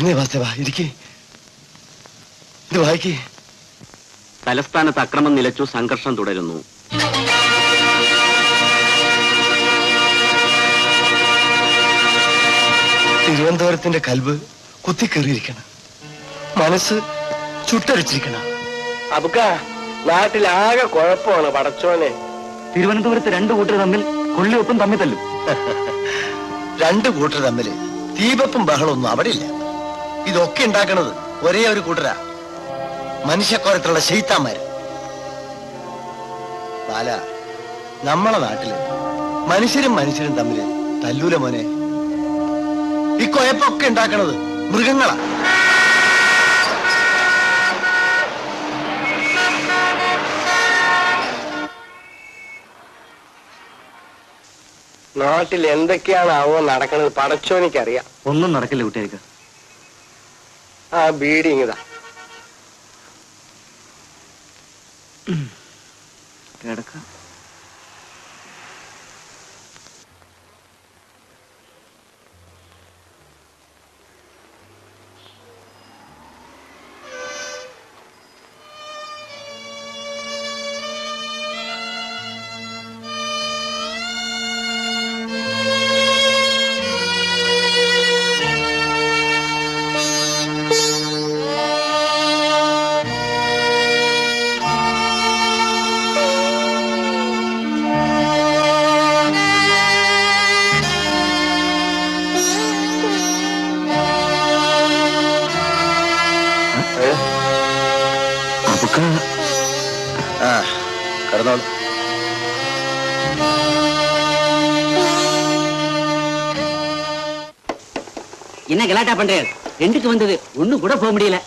ഇരുന്നേ വാസ്തവ ഇരിക്കേ, ഇത് വായിക്കേ. തലസ്ഥാനത്ത് അക്രമം നിലച്ചു, സംഘർഷം തുടരുന്നു. തിരുവനന്തപുരത്തിന്റെ കൽബ് കുത്തിക്കേറിയിരിക്കണം, മനസ്സ് ചുട്ടരിച്ചിരിക്കണം. അബുക്ക, നാട്ടിലാകെ കുഴപ്പമാണ് പടച്ചോനെ. തിരുവനന്തപുരത്ത് രണ്ടു കൂട്ടർ തമ്മിൽ കൊള്ളിയൊപ്പം തമ്മിൽ തല്ലും. രണ്ടു കൂട്ടർ തമ്മില് ദീപപ്പും ബഹളമൊന്നും അവിടെ ഇല്ല. ഇതൊക്കെ ഉണ്ടാക്കണത് ഒരേ ഒരു കൂട്ടരാ, മനുഷ്യക്കോരത്തിലുള്ള ശൈത്താന്മാര്. ബാല, നമ്മളെ നാട്ടില് മനുഷ്യരും മനുഷ്യരും തമ്മില് തല്ലൂല മോനെ. ഈ കുഴപ്പമൊക്കെ ഉണ്ടാക്കണത് മൃഗങ്ങളാ. നാട്ടിൽ എന്തൊക്കെയാണാവോ നടക്കുന്നത് പടച്ചോനിക്കറിയാം. ഒന്നും നടക്കില്ല കുട്ടികൾക്ക്. ആ ബീഡി ഇങ്ങതാ. കിടക്കാം. കിടന്നോളൂ. என்ன கலாட்டா பண்றேன்? ரெண்டுக்கு வந்தது ஒண்ணு கூட போக முடியல.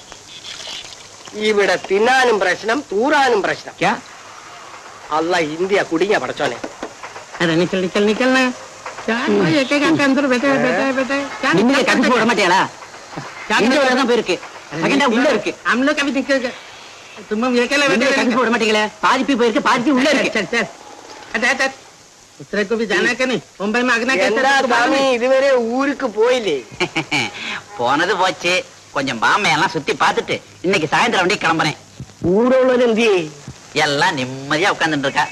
ഇവിടെ തിന്നാനും പ്രശ്നം, തൂറാനും പ്രശ്നം. അല്ല, ഇന്ത്യ കുടുങ്ങിയ പടച്ചോനെ. நிக்கல் நிக்கல் நிக்கல்னா கவிச்சு விட மாட்டியாளா? தான் போயிருக்கு. உள்ள இருக்கு. கவிச்சு விட மாட்டீங்களே. பாதிப்பு போயிருக்கு, பாதிப்பு உள்ள இருக்கு. ഇതുവരെ ഊருக்கு പോയില്ലേ? போனது போச்சு. கொஞ்சம் பாமையெல்லாம் சுத்தி பார்த்துட்டு இன்னைக்கு சாயந்தரம் வண்டி கிளம்புறேன். കൂടെ ഉള്ളത് എന്ത്? எல்லாம் நிம்மதியா உட்கார்ந்துட்டு இருக்கா.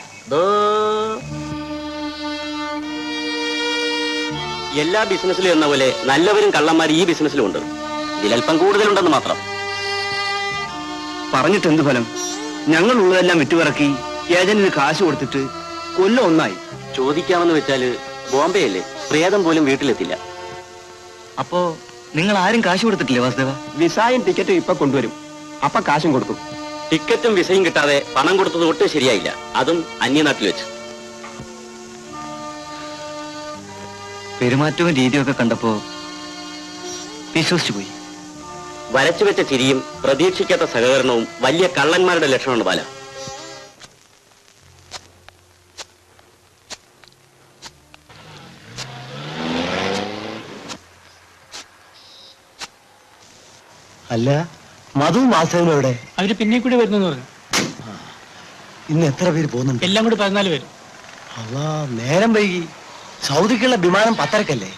എല്ലാ ബിസിനസ്സിലും എന്ന പോലെ നല്ലവരും കള്ളന്മാരും ഈ ബിസിനസ്സിലും ഉണ്ട്. ഇതിലൽപ്പം കൂടുതലുണ്ടെന്ന് മാത്രം. പറഞ്ഞിട്ട് എന്ത് ഫലം? ഞങ്ങൾ ഉള്ളതെല്ലാം വിറ്റുപിറക്കി ഏജന്റിന് കാശ് കൊടുത്തിട്ട് കൊല്ലം ഒന്നായി. ചോദിക്കാമെന്ന് വെച്ചാല് ബോംബെ അല്ലേ, പ്രേതം പോലും വീട്ടിലെത്തില്ല. അപ്പോ നിങ്ങൾ ആരും കാശ് കൊടുത്തിട്ടില്ലേ വാസുദേവ? വിസയും ടിക്കറ്റും ഇപ്പൊ കൊണ്ടുവരും, അപ്പൊ കാശും കൊടുക്കും. ടിക്കറ്റും വിസയും കിട്ടാതെ പണം കൊടുത്തത് ഒട്ടും ശരിയായില്ല, അതും അന്യനാട്ടിൽ വെച്ച്. പെരുമാറ്റവും രീതിയൊക്കെ കണ്ടപ്പോ വിശ്വസിച്ചു പോയി. വരച്ചു വെച്ച ചിരിയും പ്രതീക്ഷിക്കാത്ത സഹകരണവും വലിയ കള്ളന്മാരുടെ ലക്ഷണമാണ് ബാല. അല്ല, മധു മാസവനും എവിടെ? അവര് പിന്നെ കൂടി വരുന്നു പറഞ്ഞു. ഇന്ന് എത്ര പേര് പോകുന്നുണ്ട്? എല്ലാം കൂടി 14 പേര്. അല്ലാ, നേരം വൈകി. സൗദിക്കുള്ള വിമാനം 10:30-ക്കല്ലേ?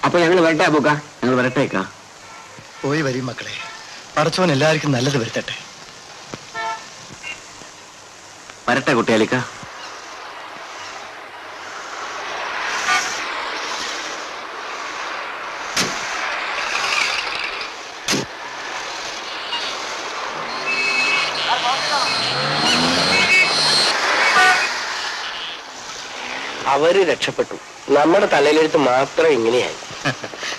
അപ്പൊ ഞങ്ങൾ വരട്ടെ അബൂക്ക? ഞങ്ങൾ വരട്ടേക്കാ. പോയി വരും മക്കളെ. പടച്ചോൻ എല്ലാവർക്കും നല്ലത് വരുത്തട്ടെ. വരട്ടെ കുട്ടിയാലിക്ക. അവര് രക്ഷപ്പെട്ടു, നമ്മുടെ തലയിലെടുത്ത് മാത്രം ഇങ്ങനെയായി.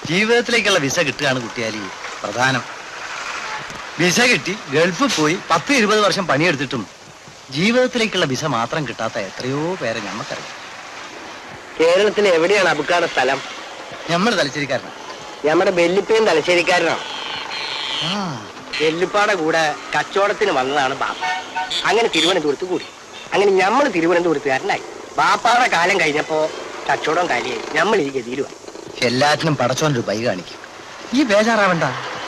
ജീവിതത്തിലേക്കുള്ള വിസ കിട്ടുകയാണ് കുട്ടിയാലി പ്രധാനം. വിസ കിട്ടി ഗൾഫിൽ പോയി 10-20 വർഷം പണിയെടുത്തിട്ടും ജീവിതത്തിലേക്കുള്ള വിസ മാത്രം കിട്ടാത്ത എത്രയോ പേരെ ഞമ്മക്കറിയാം. കേരളത്തിൽ എവിടെയാണ് അബുക്കാടെ സ്ഥലം? ഞമ്മടെ തലശ്ശേരിക്കാരനാണ്. നമ്മുടെ വെല്ലിപ്പയും തലശ്ശേരിക്കാരനാണ്. വെല്ലിപ്പാടെ കൂടെ കച്ചവടത്തിന് വന്നതാണ് ബാപ്പ. അങ്ങനെ തിരുവനന്തപുരത്ത് കൂടി. അങ്ങനെ ഞമ്മള് തിരുവനന്തപുരത്തുകാരനായി. ബാപ്പാടെ കാലം കഴിഞ്ഞപ്പോ കച്ചവടം കാര്യമായി. നമ്മൾ ഈ ഗതിയിലുമായി. എല്ലാറ്റിനും പടച്ചോനൊരു ബൈ കാണിക്കും. ഈ ബേജാറാവണ്ട.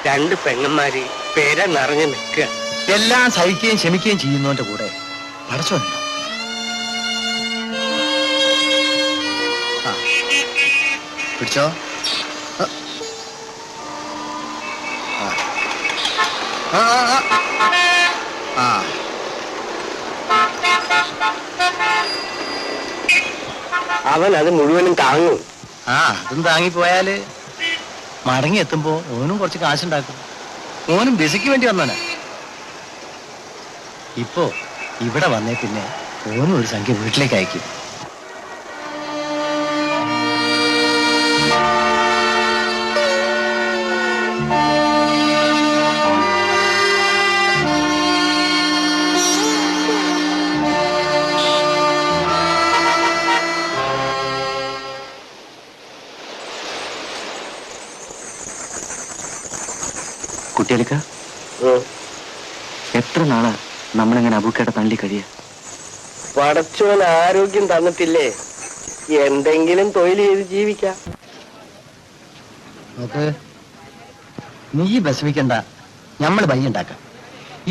2 പെങ്ങന്മാര് പേര നിറഞ്ഞു നിൽക്കുക. എല്ലാം സഹിക്കുകയും ക്ഷമിക്കുകയും ചെയ്യുന്നവന്റെ കൂടെ പടച്ചോനുണ്ടോ? പിടിച്ചോ. അവൻ അത് മുഴുവനും താങ്ങും. അതും താങ്ങിപ്പോയാല് മടങ്ങി എത്തുമ്പോ ഓനും കുറച്ച് കാശുണ്ടാക്കും. ഓനും ബിസയ്ക്ക് വേണ്ടി വന്നാണ്. ഇപ്പോ ഇവിടെ വന്നേ പിന്നെ ഓനും ഒരു സംഖ്യ വീട്ടിലേക്ക് അയക്കും. കുട്ടികൾക്ക് എത്ര നാളാ നമ്മളിങ്ങനെ അബൂക്കയുടെ തള്ളി കഴിയാ? പടച്ചോൻ ആരോഗ്യം തന്നിട്ടില്ലേ, എന്തെങ്കിലും തൊഴിൽ ചെയ്ത് ജീവിക്കാം. നോക്ക്, നീ വിഷമിക്കണ്ട, നമ്മൾ വഴി ഉണ്ടാക്കാം.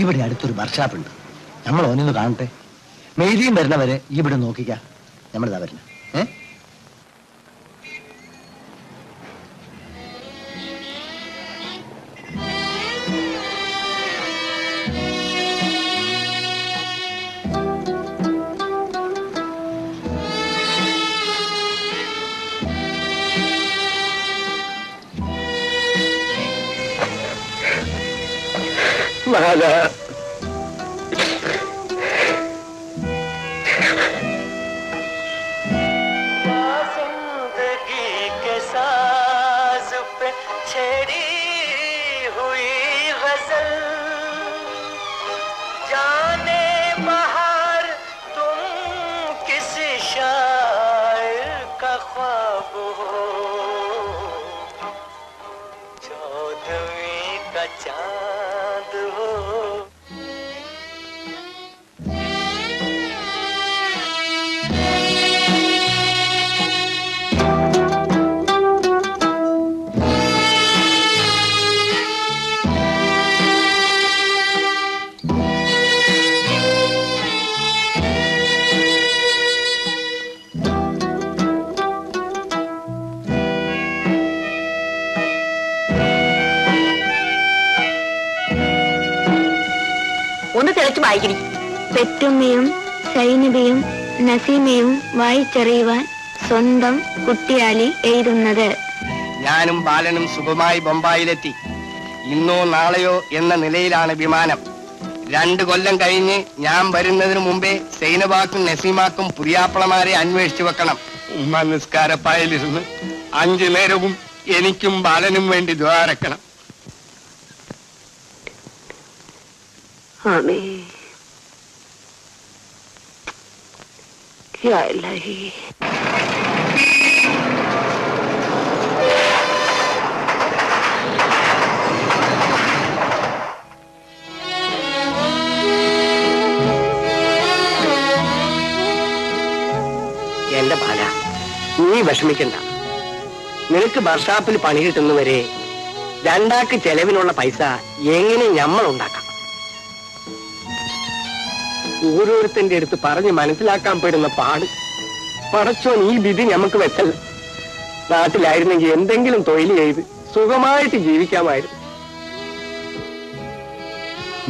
ഇവിടെ അടുത്തൊരു വർക്ക്ഷോപ്പ് ഉണ്ട്, നമ്മൾ ഓനൊന്ന് കാണട്ടെ. മെയ്തിയും വരുന്നവരെ ഇവിടെ നോക്കിക്ക. നമ്മളിതാ വരുന്ന. പെറ്റുമ്മയും സൈനബയും നസീമയും വായിച്ചറിയുവാൻ സ്വന്തം കുട്ടിയാലി എഴുതുന്നത്. ഞാനും ബാലനും സുഖമായി ബൊംബായിലെത്തി. ഇന്നോ നാളെയോ എന്ന നിലയിലാണ് വിമാനം. 2 കൊല്ലം കഴിഞ്ഞ് ഞാൻ വരുന്നതിന് മുമ്പേ സൈനബാക്കും നസീമാക്കും പുതിയാപ്പളമാരെ അന്വേഷിച്ചു വെക്കണം. ഉമ്മ നിസ്കാരപ്പായലിരുന്ന് 5 നേരവും എനിക്കും ബാലനും വേണ്ടി ദ്വാരക്കണം. ആമീൻ. യാ ഇലാഹി. എന്റെ ബാല, നീ വിഷമിക്കണ്ട. നിനക്ക് വർക്ക്ഷോപ്പിൽ പണി കിട്ടുന്നവരെ 2 ആൾക്ക് ചെലവിനുള്ള പൈസ എങ്ങനെ നമ്മൾ ഉണ്ടാക്കാം. ഓരോരുത്തന്റെ അടുത്ത് പറഞ്ഞ് മനസ്സിലാക്കാൻ പെടുന്ന പാട്. പടച്ചോൻ ഈ വിധി നമുക്ക് വെച്ചല്ല. നാട്ടിലായിരുന്നെങ്കിൽ എന്തെങ്കിലും തൊഴിൽ ചെയ്ത് സുഖമായിട്ട് ജീവിക്കാമായിരുന്നു.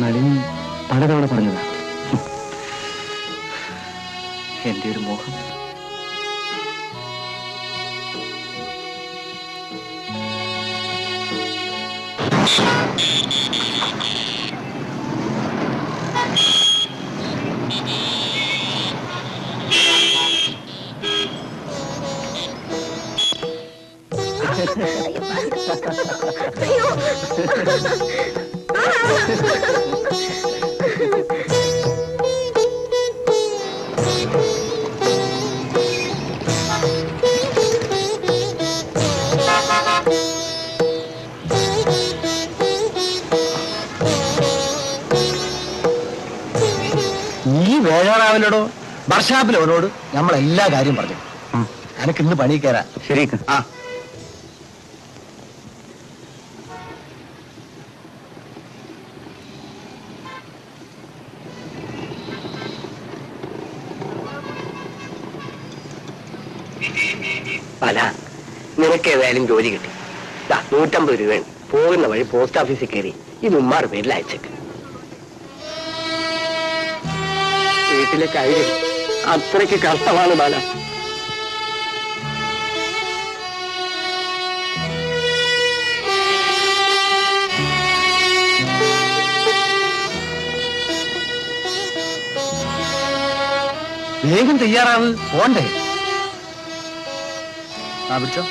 നളിനി പലതവണ പറഞ്ഞതാ, എന്റെ ഒരു മോഹം. നീ വേഴാറാവില്ലടോ. വർക്ക്ഷോപ്പിലോനോട് നമ്മൾ എല്ലാ കാര്യം പറഞ്ഞു. എനിക്ക് ഇന്ന് പണി കയറാ. ശരി. അല്ല, നിനക്ക് നിനക്ക് ഏതായാലും ജോലി കിട്ടി. 150 രൂപയാണ്. പോകുന്ന വഴി പോസ്റ്റ് ഓഫീസിൽ കയറി ഇത് ഉമ്മാറ് പേരിൽ അയച്ചേക്ക്. വീട്ടിലെ കാര്യം അത്രയ്ക്ക് കഷ്ടമാണ് ബാല. വേഗം തയ്യാറാവ്, പോണ്ടേ? ആ പിടിച്ചോ.